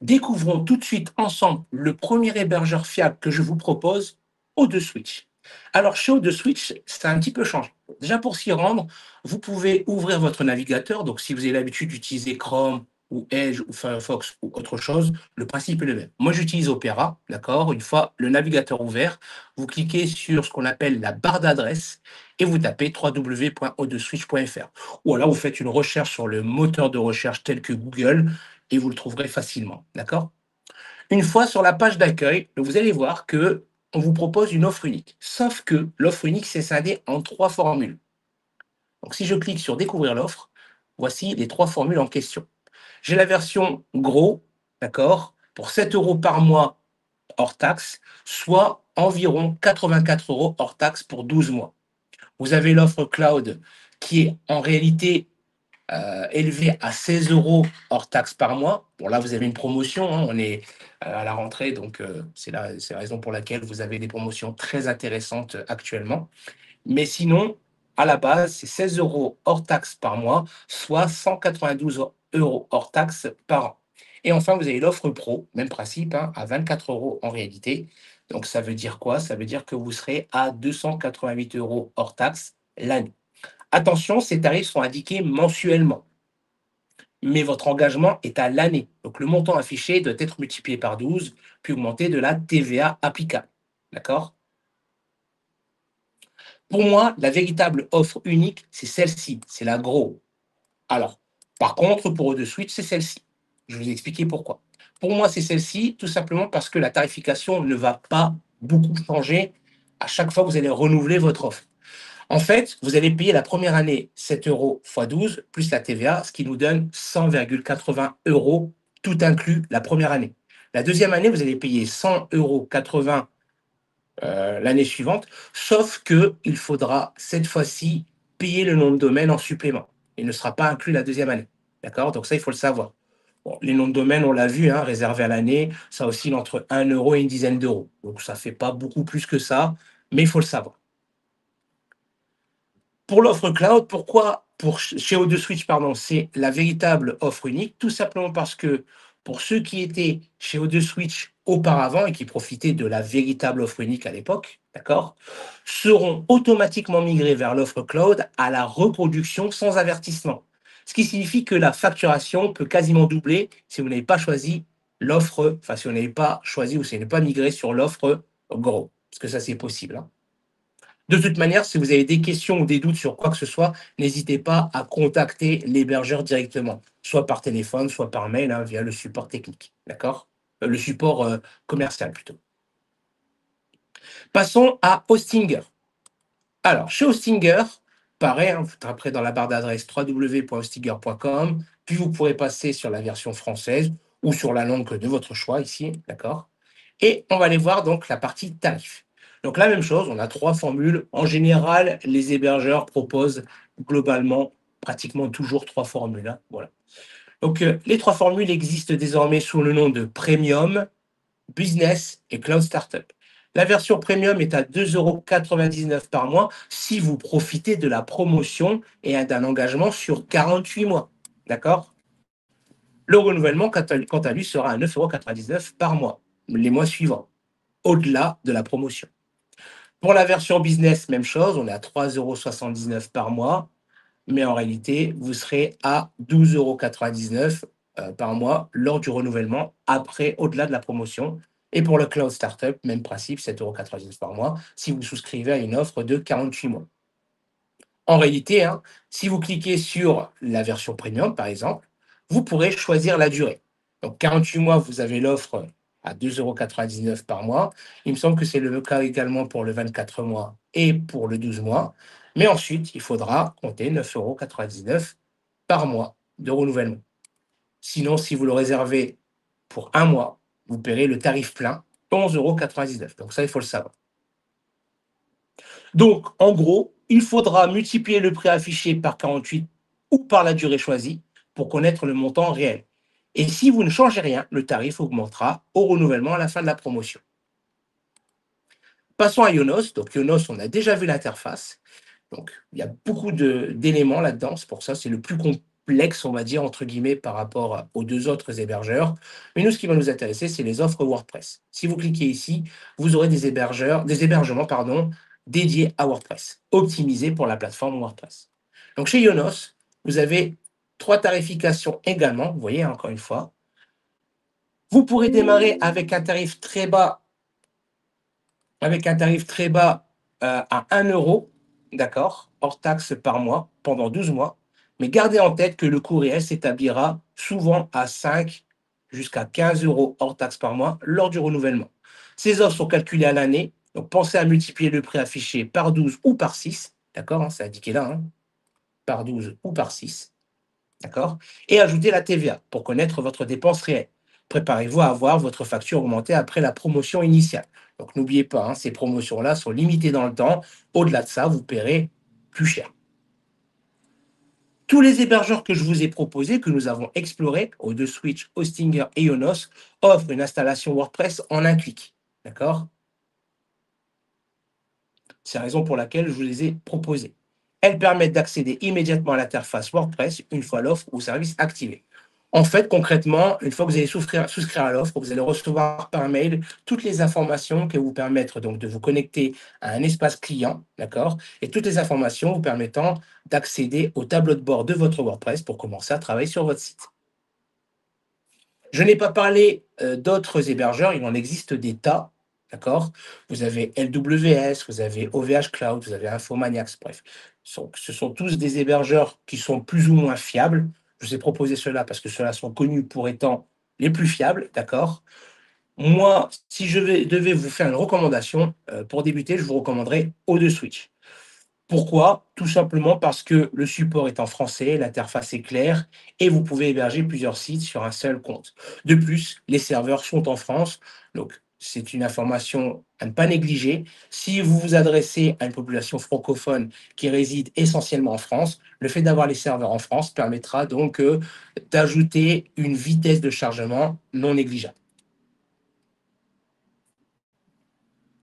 Découvrons tout de suite ensemble le premier hébergeur fiable que je vous propose, O2Switch. Alors chez O2Switch, ça a un petit peu changé. Déjà pour s'y rendre, vous pouvez ouvrir votre navigateur. Donc si vous avez l'habitude d'utiliser Chrome ou Edge ou Firefox ou autre chose, le principe est le même. Moi j'utilise Opera, d'accord. Une fois le navigateur ouvert, vous cliquez sur ce qu'on appelle la barre d'adresse et vous tapez www.o2switch.fr. Ou alors vous faites une recherche sur le moteur de recherche tel que Google et vous le trouverez facilement, d'accord? Une fois sur la page d'accueil, vous allez voir que on vous propose une offre unique. Sauf que l'offre unique, c'est scindé en 3 formules. Donc si je clique sur découvrir l'offre, voici les 3 formules en question. J'ai la version gros, d'accord, pour 7 euros par mois hors taxe, soit environ 84 euros hors taxe pour 12 mois. Vous avez l'offre cloud qui est en réalité élevé à 16 euros hors taxe par mois. Bon, là, vous avez une promotion, hein, on est à la rentrée, donc c'est la raison pour laquelle vous avez des promotions très intéressantes actuellement. Mais sinon, à la base, c'est 16 euros hors taxe par mois, soit 192 euros hors taxe par an. Et enfin, vous avez l'offre pro, même principe, hein, à 24 euros en réalité. Donc, ça veut dire quoi? Ça veut dire que vous serez à 288 euros hors taxe l'année. Attention, ces tarifs sont indiqués mensuellement, mais votre engagement est à l'année. Donc le montant affiché doit être multiplié par 12, puis augmenter de la TVA applicable. D'accord? Pour moi, la véritable offre unique, c'est celle-ci, c'est la gros. Alors, par contre, pour eux c'est celle-ci. Je vais vous expliquer pourquoi. Pour moi, c'est celle-ci, tout simplement parce que la tarification ne va pas beaucoup changer à chaque fois que vous allez renouveler votre offre. En fait, vous allez payer la première année 7 euros x 12 plus la TVA, ce qui nous donne 100,80 euros, tout inclus la première année. La deuxième année, vous allez payer 100,80 l'année suivante, sauf qu'il faudra cette fois-ci payer le nom de domaine en supplément. Il ne sera pas inclus la deuxième année. D'accord? Donc ça, il faut le savoir. Bon, les noms de domaine, on l'a vu, hein, réservés à l'année, ça oscille entre 1 euro et une dizaine d'euros. Donc ça ne fait pas beaucoup plus que ça, mais il faut le savoir. Pour l'offre cloud, pourquoi chez O2Switch, pardon, c'est la véritable offre unique? Tout simplement parce que pour ceux qui étaient chez O2Switch auparavant et qui profitaient de la véritable offre unique à l'époque, d'accord, seront automatiquement migrés vers l'offre cloud à la reproduction sans avertissement. Ce qui signifie que la facturation peut quasiment doubler si vous n'avez pas choisi l'offre, enfin si vous n'avez pas choisi ou si vous n'avez pas migré sur l'offre gros, parce que ça c'est possible, hein. De toute manière, si vous avez des questions ou des doutes sur quoi que ce soit, n'hésitez pas à contacter l'hébergeur directement, soit par téléphone, soit par mail, hein, via le support technique. D'accord? Le support commercial plutôt. Passons à Hostinger. Alors, chez Hostinger, pareil, hein, vous taperez dans la barre d'adresse www.hostinger.com, puis vous pourrez passer sur la version française ou sur la langue de votre choix ici, d'accord? Et on va aller voir donc la partie tarif. Donc la même chose, on a 3 formules. En général, les hébergeurs proposent globalement pratiquement toujours 3 formules, hein, voilà. Donc les 3 formules existent désormais sous le nom de Premium, Business et Cloud Startup. La version Premium est à 2,99 € par mois si vous profitez de la promotion et d'un engagement sur 48 mois. D'accord? Le renouvellement, quant à lui, sera à 9,99 € par mois, les mois suivants, au-delà de la promotion. Pour la version business, même chose, on est à 3,79 € par mois, mais en réalité, vous serez à 12,99 € par mois lors du renouvellement, après, au-delà de la promotion. Et pour le Cloud Startup, même principe, 7,99 € par mois, si vous souscrivez à une offre de 48 mois. En réalité, hein, si vous cliquez sur la version premium, par exemple, vous pourrez choisir la durée. Donc 48 mois, vous avez l'offre à 2,99 € par mois. Il me semble que c'est le cas également pour le 24 mois et pour le 12 mois. Mais ensuite, il faudra compter 9,99 € par mois de renouvellement. Sinon, si vous le réservez pour un mois, vous paierez le tarif plein, 11,99 €. Donc ça, il faut le savoir. Donc, en gros, il faudra multiplier le prix affiché par 48 ou par la durée choisie pour connaître le montant réel. Et si vous ne changez rien, le tarif augmentera au renouvellement à la fin de la promotion. Passons à Yonos. Donc, Yonos, on a déjà vu l'interface. Donc, il y a beaucoup d'éléments là-dedans. C'est pour ça, c'est le plus complexe, on va dire, entre guillemets, par rapport aux 2 autres hébergeurs. Mais nous, ce qui va nous intéresser, c'est les offres WordPress. Si vous cliquez ici, vous aurez des hébergements, pardon, dédiés à WordPress, optimisés pour la plateforme WordPress. Donc chez Ionos, vous avez 3 tarifications également, vous voyez, encore une fois. Vous pourrez démarrer avec un tarif très bas, à 1 €, d'accord, hors taxe par mois, pendant 12 mois. Mais gardez en tête que le coût réel s'établira souvent à 5 jusqu'à 15 € hors taxe par mois lors du renouvellement. Ces offres sont calculées à l'année, donc pensez à multiplier le prix affiché par 12 ou par 6, d'accord, hein, c'est indiqué là, hein, par 12 ou par 6. D'accord? Et ajoutez la TVA pour connaître votre dépense réelle. Préparez-vous à avoir votre facture augmentée après la promotion initiale. Donc n'oubliez pas, hein, ces promotions-là sont limitées dans le temps. Au-delà de ça, vous paierez plus cher. Tous les hébergeurs que je vous ai proposés, que nous avons explorés, Switch, Hostinger et Ionos, offrent une installation WordPress en un clic. D'accord? C'est la raison pour laquelle je vous les ai proposés. Elles permettent d'accéder immédiatement à l'interface WordPress une fois l'offre ou service activé. En fait, concrètement, une fois que vous allez souscrire à l'offre, vous allez recevoir par mail toutes les informations qui vous permettre donc de vous connecter à un espace client, d'accord? Et toutes les informations vous permettant d'accéder au tableau de bord de votre WordPress pour commencer à travailler sur votre site. Je n'ai pas parlé, d'autres hébergeurs, il en existe des tas, d'accord? Vous avez LWS, vous avez OVH Cloud, vous avez Infomaniacs, bref. Ce sont tous des hébergeurs qui sont plus ou moins fiables. Je vous ai proposé ceux-là parce que ceux-là sont connus pour étant les plus fiables, d'accord? Moi, si devais vous faire une recommandation, pour débuter, je vous recommanderais O2Switch. Pourquoi? Tout simplement parce que le support est en français, l'interface est claire et vous pouvez héberger plusieurs sites sur un seul compte. De plus, les serveurs sont en France, donc c'est une information à ne pas négliger. Si vous vous adressez à une population francophone qui réside essentiellement en France, le fait d'avoir les serveurs en France permettra donc d'ajouter une vitesse de chargement non négligeable.